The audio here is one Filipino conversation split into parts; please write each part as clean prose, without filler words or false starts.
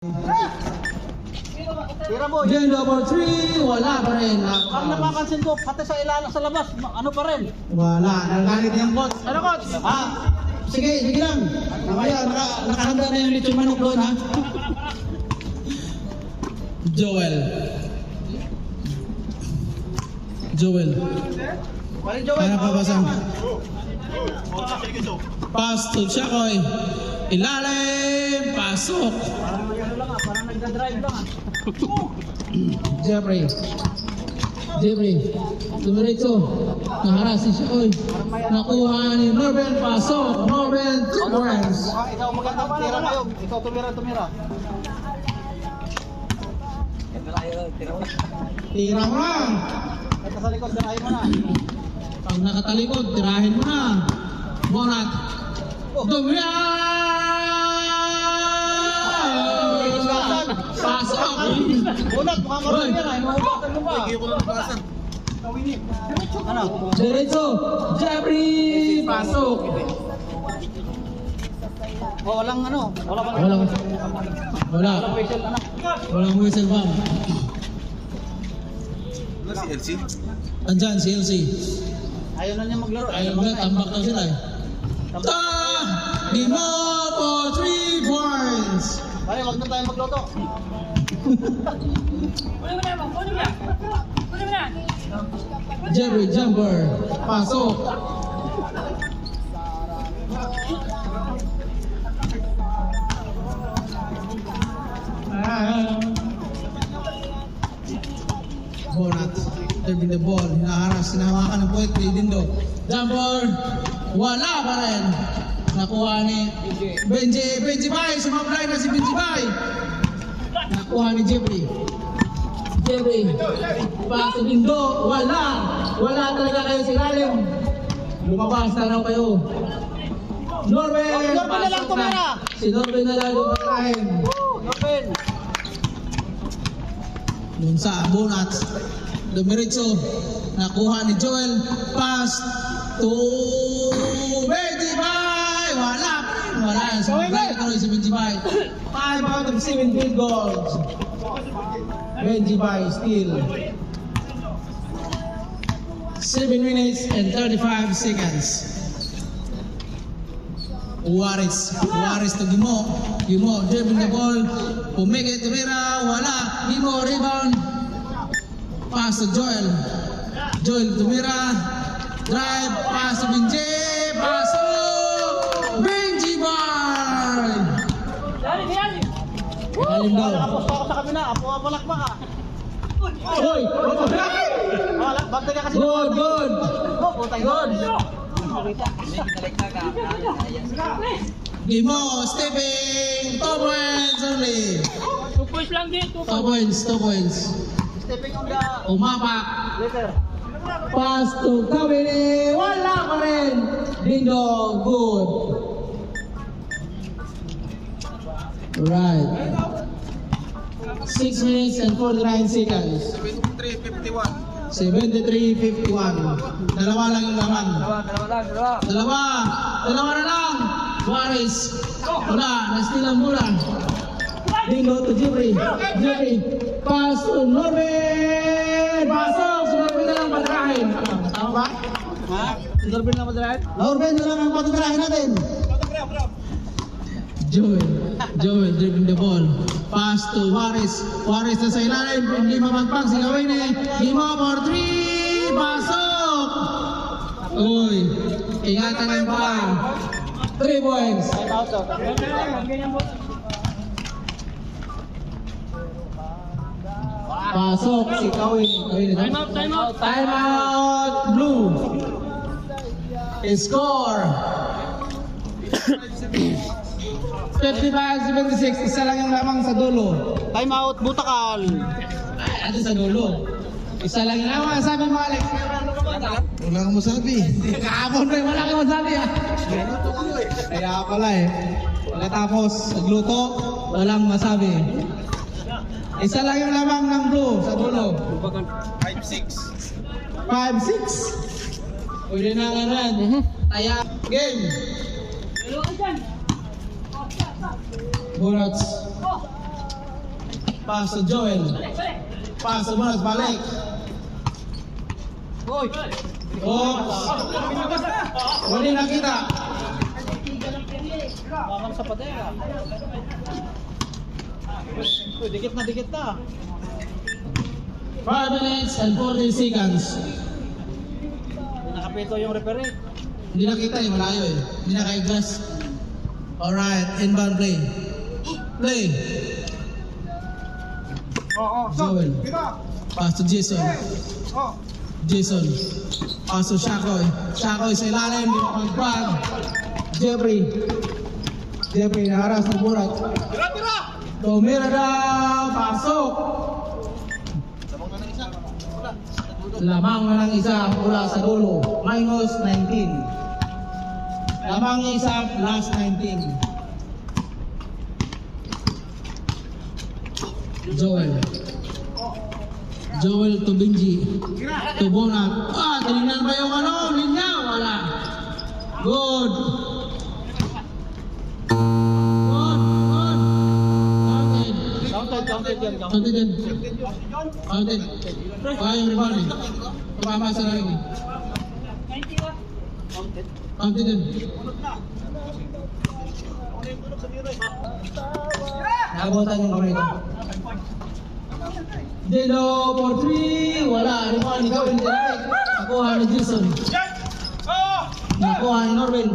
Tira mo. Game number 3, wala pa rin. Ang napapansin ko, pati sa ilalim sa labas, ano pa rin? Wala, nagalit yung coach. Ano coach? Sige lang. Mamaya, nakahanda na yung lechon manok doon, ha? Joel. Parin Joel. Para pabasang. Pass to Chakoy. Ilalim, pasok. Parang nagda-drive lang Jeffrey, dumiretso. Naharas si Chakoy. Nakuha ni Norben, pasok. Norben, 2 points. Ikaw maganda, tira kayo. Ikaw tumira. Tira mo na. Ito sa likod, tirahin mo na. Pag nakatalikod, tirahin mo na. Bonat. Dumya! Pasok! Bunat, mukhang marunong yan. Mahubasan mo pa. Ano? Diretso! Jeffrey! Pasok! Walang ano? Wala. Facial, ano? Walang whistle bomb. Ano si LC? Andyan si LC. Ayaw na niya maglaro. Ayaw mo na, tambak na sila eh. Game for 3 points! Pare, wag na tayo magloto. Jeffrey Jumper. Pasok! Bonat. Serving the ball. Hinaharas. Hinahawakan ng point. Dindo. Jumper. Wala pa rin. Nakuha ni Benji Bay. Sumablay na si Benji Bay. Nakuha ni Jeffrey. Pasok Dindo. Wala talaga kayo sa ilalim. Lumabas na raw kayo. Norben. Norben na lang tumira. Si Norben na lang tumirahin. Norben. Yun sa Bonat. Dumiretso. Nakuha ni Joel. Pass to Benji Bay. Wala. Sumablay na si Benji Bay. 5 out of 7 field goals. Benji Bay still. 7 minutes and 35 seconds. Waris to Gimo, dribbling the ball. Pumigay tumira, wala. Gimo rebound. Pass to Joel tumira. Drive, pass to Benji. Benji Bay. Galing daw. Tapos pa ako sa kabina. Palakpa ka. Hoy! Bagta ka kasi. Good! Putay good. Gimo, stepping, 2 points only. 2 points lang din, 2 2 points. Stepping on the Umapak. letter. Pass to Kabini. Wala pa rin. Dindo, good. Right. 6 minutes and 49 seconds. 73-51. 73-51. Dalawa lang yung laman. Dalawa na lang. Waris. Wala. Na-steal ang bola. Dindo to Jeffrey. Pass to Norben. Pasok. Si Norben na lang patirahin. Tama ba? Ha? Norben na madrahin? Norben na lang ang patirahin natin. Joel dribbling the ball. Pass to Waris. Waris na sa ilalim. Hindi mamagpang si Gawin eh. Gimo for 3. Pasok. Uy. Ingatan ng pa. 3 points. Time out daw. Pasok si Gawin. Time out. Time out. Blue. Score. 55-76. Isa lang yung lamang sa dulo. Time out, Butakal. Ano sa dulo? Isa lang yung lamang. Sabi mo, Alex. Wala kang masabi. Kahapon pa wala kang masabi ah. Kaya pala eh. Pagkatapos nagluto, walang masabi. Isa lang yung lamang ng blue sa dulo. 5-6. 5-6. Pwede na nga rin. Taya. Game. Bonats. Pass to Joel. Pass to Bonat, balik. Hoy! Oops. Huli na kita. Bakal sa padera. Uy, dikit na. 5 minutes and 40 seconds. Nakapito yung referee. Hindi na kita eh, malayo eh. Hindi na kay Glass. Alright, inbound play. Play. Joel. Pass to Jason. Jason. Pass to Shakoy. Shakoy sa ilalim, di makapag. Jeffrey. Jeffrey naharas ng burat. Tumira daw, pasok. Lamang na ng isa mula sa dulo, minus 19. Lamang ng isa, plus 19. Joel. Joel to Benji. To Bonat. Tinignan ba yung ano? Linya? Wala. Good. Counted yan. Counted din. Counted. Kaya yung rebound eh. Pamamasa na rin eh. Counted din. Nakabutan yung kamay ko. Dino for 3. Wala. Rebound. Ikaw hindi natin. Nakuha ni Jason. Nakuha ni Norvin.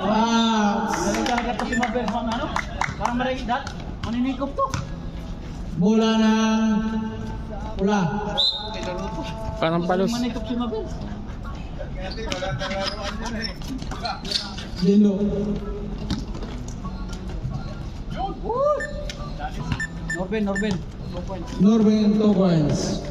Wow. Nagkakagat pa si Mabel. Ano? Parang marigidat. Maninikop to. Bola ng pula. Parang palos. Manikop si Mabel. Dino. Norben. 2 points. Norvin 2 points.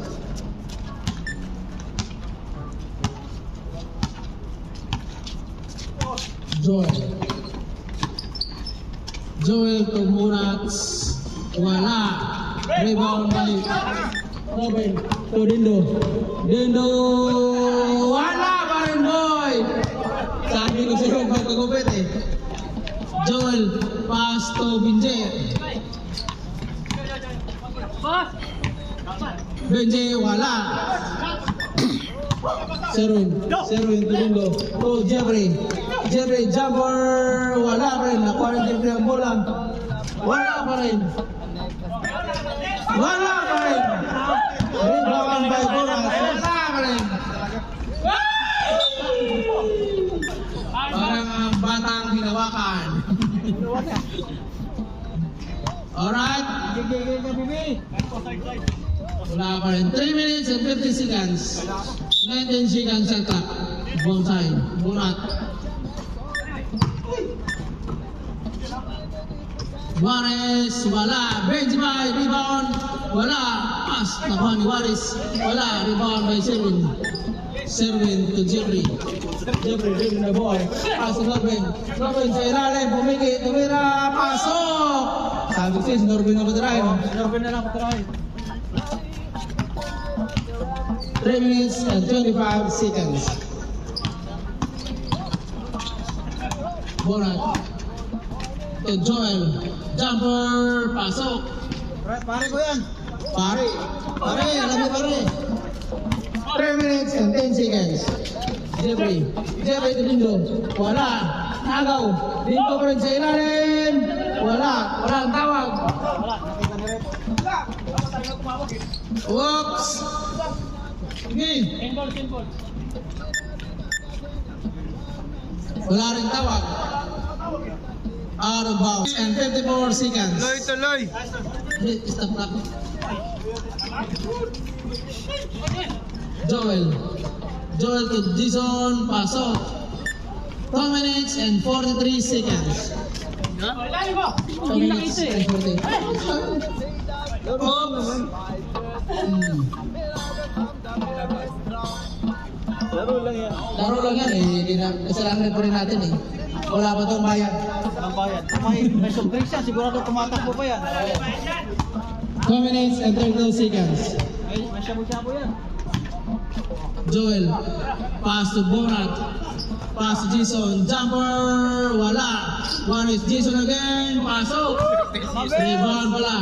Joel to Murats. Wala. Rebound balik. Norvin to Dindo. Dindo. Wala pa rin boy. Sabi ko sa'yo magkagupit eh. Joel pass to Binje. Benji wala. Serwin to Dindo. To Jeffrey. Jeffrey jumper wala pa rin. Nakuha ng Jeffrey ang bola. Wala pa rin. Rebound by Bonas. Wala pa rin. Parang ang batang hinawakan. Alright. Wala pa rin. 3 minutes and 50 seconds. 19 seconds sa clock. Bonsai. Bonat. Juarez. Wala. Benjamin. Rebound. Wala. Pass. Nakuha ni Juarez. Wala. Rebound by Serwin to Jeffrey. Jeffrey bring the ball. Pass to Norvin. Norvin sa ilalim. Pumiki. Tumira. Pasok. Sabi ko si Norvin na patirahin. Norben na lang patirahin. 3 minutes and 25 seconds. Bonat. To Joel. Jumper. Pasok. Pare ko yan. Pare. Alam mo pare. 3 minutes and 10 seconds. Jeffrey to Dindo. Wala. Nagaw. Dindo pa rin sa ilalim. Wala ang tawag. Nakita ni Red. Whoops. Sige. Simple. Wala rin tawag. Out of bounds. And 54 seconds. Tuloy. Stop na. Joel to Jason. Pasok. 2 minutes and 43 seconds. 2 minutes and 40. Oops. Laro lang yan. Laro lang yan eh. Kasalanan pa rin natin eh. Wala pa itong bayad. Ang bayad. May surprise yan. Sigurado tumatakbo pa yan. 2 minutes and 32 seconds. May shabu-shabu yan. Joel. Pass to Bonat. Pass to Jason. Jumper. Wala. One is Jason again. Pasok. Rebound pala.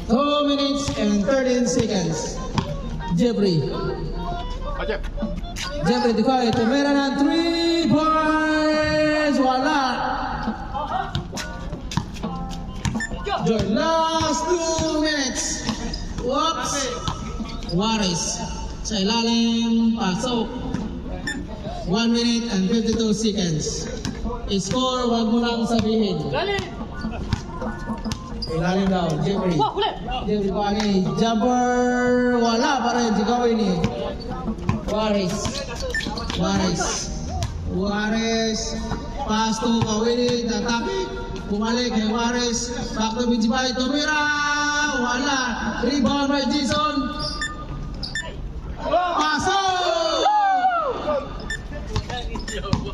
2 minutes and 13 seconds. Jeffrey. Jeffrey Decoy, tumira ng 3 points. Wala. Joy, last 2 minutes. Whoops. Juarez. Sa ilalim, pasok. 1 minute and 52 seconds. Score, wag mo nang sabihin. Ilalim daw, Jeffrey. Jeffrey ko ani. Jumper, wala pa rin. Ikaw ini. Juarez. Juarez. Juarez. Pass to Kawini. Tatapik. Bumalik kay Juarez. Back to Bijibay. Tumira. Wala. Rebound by Jason. Pasok!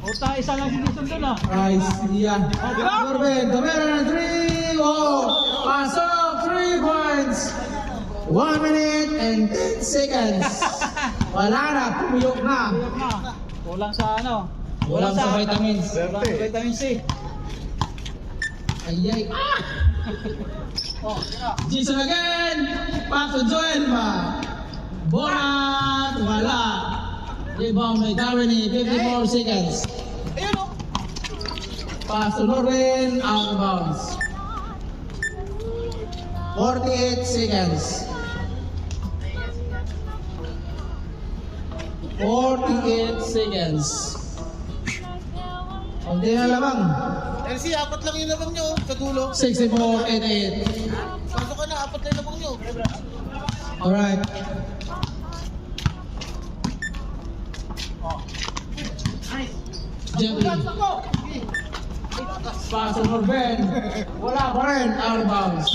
Puta, isa lang si Jason doon ah. Rice, yan. Norben, tumira ng 3. Oh, pasok, 3 points. 1 minute and 10 seconds. Wala na, pumiyok na. Kulang sa ano? Walang sa vitamins. Kulang sa vitamin C. Ayay. Oh, Jason again. Back to Joel ba? Bonat, wala. Rebound by Darwin, 54 seconds. ayun o. Pass to Norben, out of bounds. 48 seconds. 48 seconds. Kunti na lamang. LC, apat lang yung labang nyo sa dulo. 64-88. Pasok ka na, apat lang yung labang nyo. Alright. Jeffrey. Pass to Norben. Wala pa rin. Out of bounds.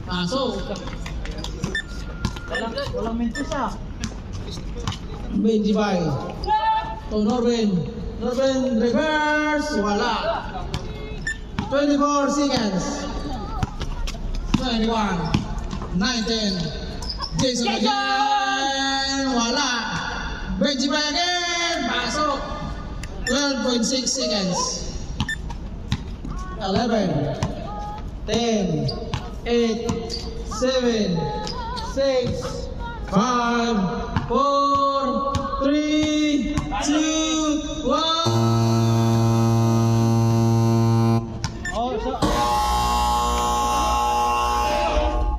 Pasok. Walang mintis ah. Benji Bay. To Norben. Norben reverse. Wala. 24 seconds. 21. 19. Jason again. Wala. Benji Bay again. Pasok. 12.6 seconds. 11. 10. 8. 7. 6. 5. 4. 3. 2. 1. Oh, so,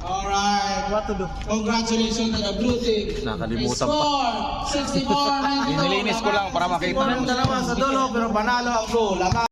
Alright. what to do? Congratulations to the blue team. Nakalimutan pa. Score 64-92. Inilinis ko lang para makita. Dalawa sa dulo pero panalo ang blue.